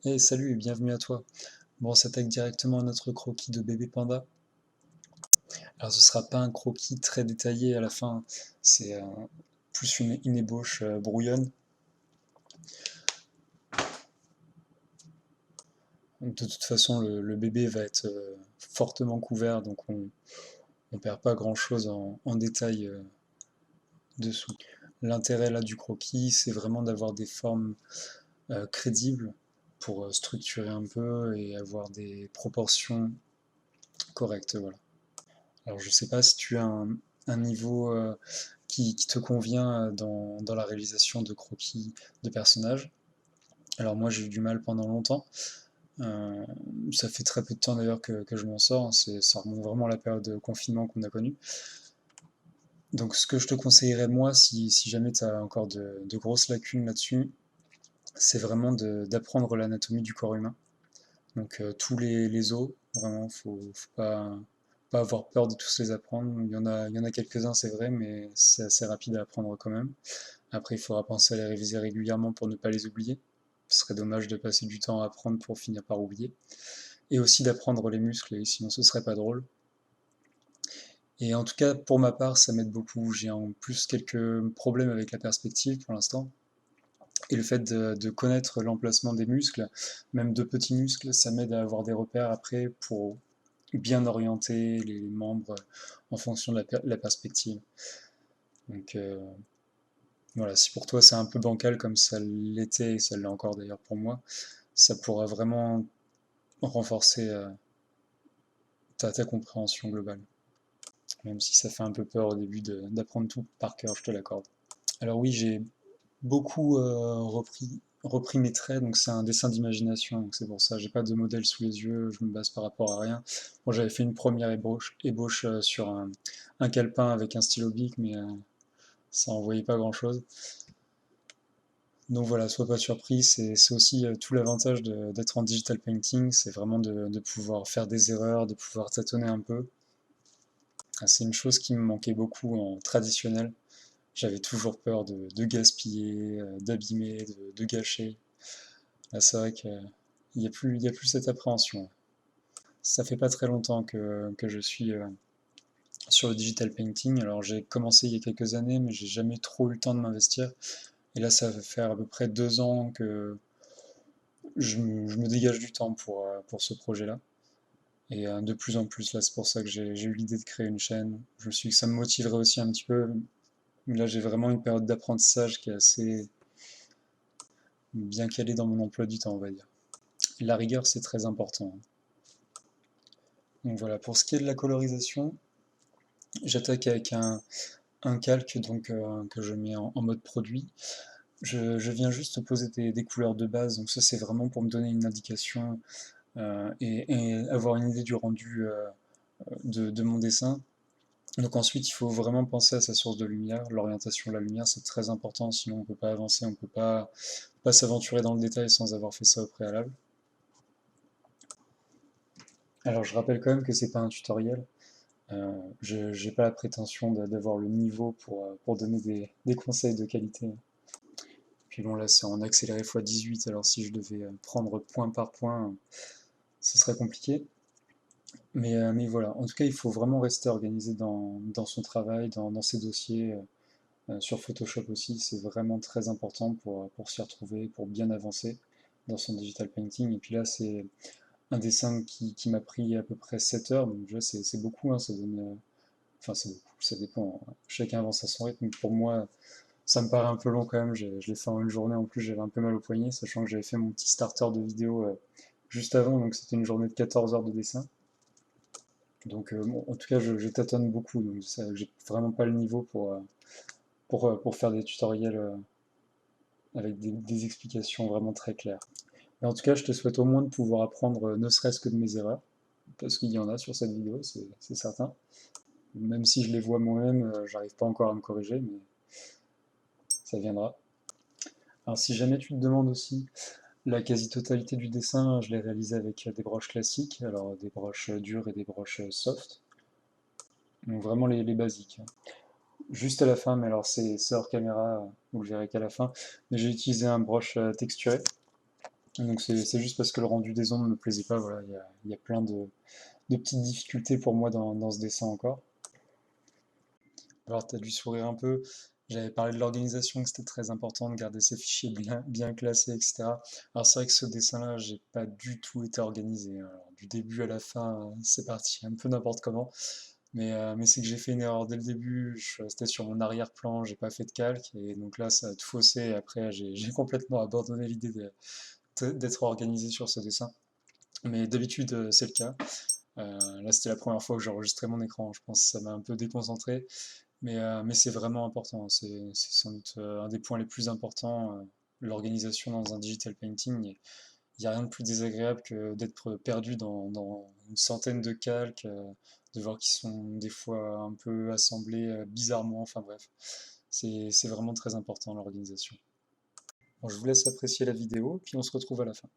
Hey, salut et bienvenue à toi. Bon, on s'attaque directement à notre croquis de bébé panda. Alors, ce sera pas un croquis très détaillé à la fin, c'est plus une ébauche brouillonne. Donc, de toute façon, le bébé va être fortement couvert, donc on perd pas grand-chose en détail dessous. L'intérêt là du croquis, c'est vraiment d'avoir des formes crédibles pour structurer un peu et avoir des proportions correctes, voilà. Alors, je sais pas si tu as un niveau qui te convient dans la réalisation de croquis de personnages. Alors moi j'ai eu du mal pendant longtemps. Euh, Ça fait très peu de temps d'ailleurs que je m'en sors, hein. Ça remonte vraiment à la période de confinement qu'on a connue. Donc ce que je te conseillerais moi, si jamais tu as encore de grosses lacunes là-dessus, c'est vraiment d'apprendre l'anatomie du corps humain. Donc tous les os, vraiment, faut pas avoir peur de tous les apprendre. Il y en a quelques-uns, c'est vrai, mais c'est assez rapide à apprendre quand même. Après, il faudra penser à les réviser régulièrement pour ne pas les oublier. Ce serait dommage de passer du temps à apprendre pour finir par oublier. Et aussi d'apprendre les muscles, et sinon ce serait pas drôle. Et en tout cas, pour ma part, ça m'aide beaucoup. J'ai en plus quelques problèmes avec la perspective pour l'instant. Et le fait de connaître l'emplacement des muscles, même de petits muscles, ça m'aide à avoir des repères après pour bien orienter les membres en fonction de la perspective. Donc voilà, si pour toi c'est un peu bancal comme ça l'était, et ça l'est encore d'ailleurs pour moi, ça pourra vraiment renforcer ta compréhension globale. Même si ça fait un peu peur au début d'apprendre tout par cœur, je te l'accorde. Alors oui, j'ai beaucoup repris mes traits, donc c'est un dessin d'imagination, donc c'est pour ça, j'ai pas de modèle sous les yeux, je me base par rapport à rien. Moi j'avais fait une première ébauche sur un calepin avec un stylo bic, mais ça envoyait pas grand chose. Donc voilà, sois pas surpris, c'est aussi tout l'avantage d'être en digital painting, c'est vraiment de pouvoir faire des erreurs, de pouvoir tâtonner un peu. C'est une chose qui me manquait beaucoup en traditionnel. J'avais toujours peur de gaspiller, d'abîmer, de gâcher. Là, c'est vrai qu'il y a plus cette appréhension. Ça fait pas très longtemps que je suis sur le digital painting. Alors j'ai commencé il y a quelques années, mais j'ai jamais trop eu le temps de m'investir. Et là, ça va faire à peu près 2 ans que je me dégage du temps pour ce projet-là. Et de plus en plus, là, c'est pour ça que j'ai eu l'idée de créer une chaîne. Je me suis dit que ça me motiverait aussi un petit peu. Mais là, j'ai vraiment une période d'apprentissage qui est assez bien calée dans mon emploi du temps, on va dire. Et la rigueur, c'est très important, hein. Donc voilà, pour ce qui est de la colorisation, j'attaque avec un calque donc, que je mets en mode produit. Je viens juste poser des couleurs de base, donc ça c'est vraiment pour me donner une indication et avoir une idée du rendu de mon dessin. Donc ensuite, il faut vraiment penser à sa source de lumière. L'orientation de la lumière, c'est très important, sinon on ne peut pas avancer, on ne peut pas s'aventurer dans le détail sans avoir fait ça au préalable. Alors je rappelle quand même que c'est pas un tutoriel. Je n'ai pas la prétention d'avoir le niveau pour donner des conseils de qualité. Puis bon, là c'est en accéléré x18, alors si je devais prendre point par point, ce serait compliqué. Mais voilà, en tout cas, il faut vraiment rester organisé dans son travail, dans ses dossiers. Sur Photoshop aussi, c'est vraiment très important pour s'y retrouver, pour bien avancer dans son digital painting. Et puis là, c'est un dessin qui m'a pris à peu près 7 heures, donc déjà c'est beaucoup, hein, ça donne, enfin c'est beaucoup, ça dépend, hein. Chacun avance à son rythme. Pour moi, ça me paraît un peu long quand même, je l'ai fait en une journée, en plus j'avais un peu mal au poignet, sachant que j'avais fait mon petit starter de vidéo juste avant, donc c'était une journée de 14 heures de dessin. Donc bon, en tout cas, je tâtonne beaucoup, donc j'ai vraiment pas le niveau pour faire des tutoriels avec des explications vraiment très claires. Mais en tout cas, je te souhaite au moins de pouvoir apprendre ne serait-ce que de mes erreurs, parce qu'il y en a sur cette vidéo, c'est certain. Même si je les vois moi-même, j'arrive pas encore à me corriger, mais ça viendra. Alors si jamais tu te demandes aussi, la quasi-totalité du dessin, je l'ai réalisé avec des broches classiques, alors des broches dures et des broches soft, donc vraiment les basiques. Juste à la fin, mais alors c'est hors caméra, vous le verrez qu'à la fin, mais j'ai utilisé un broche texturé, Donc c'est juste parce que le rendu des ombres me plaisait pas, voilà, il y a plein de petites difficultés pour moi dans ce dessin encore. Alors tu as dû sourire un peu, j'avais parlé de l'organisation, que c'était très important de garder ses fichiers bien classés, etc. Alors c'est vrai que ce dessin-là, j'ai pas du tout été organisé, hein. Alors, du début à la fin, c'est parti un peu n'importe comment. Mais c'est que j'ai fait une erreur dès le début, je suis resté sur mon arrière-plan, j'ai pas fait de calque, et donc là ça a tout faussé, et après j'ai complètement abandonné l'idée d'être organisé sur ce dessin. Mais d'habitude c'est le cas. Là c'était la première fois que j'ai enregistré mon écran, je pense que ça m'a un peu déconcentré, mais c'est vraiment important, c'est sans doute un des points les plus importants, l'organisation dans un digital painting. Il n'y a rien de plus désagréable que d'être perdu dans une centaine de calques, de voir qu'ils sont des fois un peu assemblés bizarrement, enfin bref. C'est vraiment très important l'organisation. Bon, je vous laisse apprécier la vidéo, puis on se retrouve à la fin.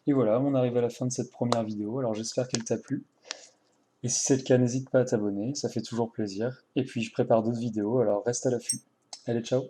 Et voilà, on arrive à la fin de cette première vidéo, alors j'espère qu'elle t'a plu. Et si c'est le cas, n'hésite pas à t'abonner, ça fait toujours plaisir. Et puis je prépare d'autres vidéos, alors reste à l'affût. Allez, ciao!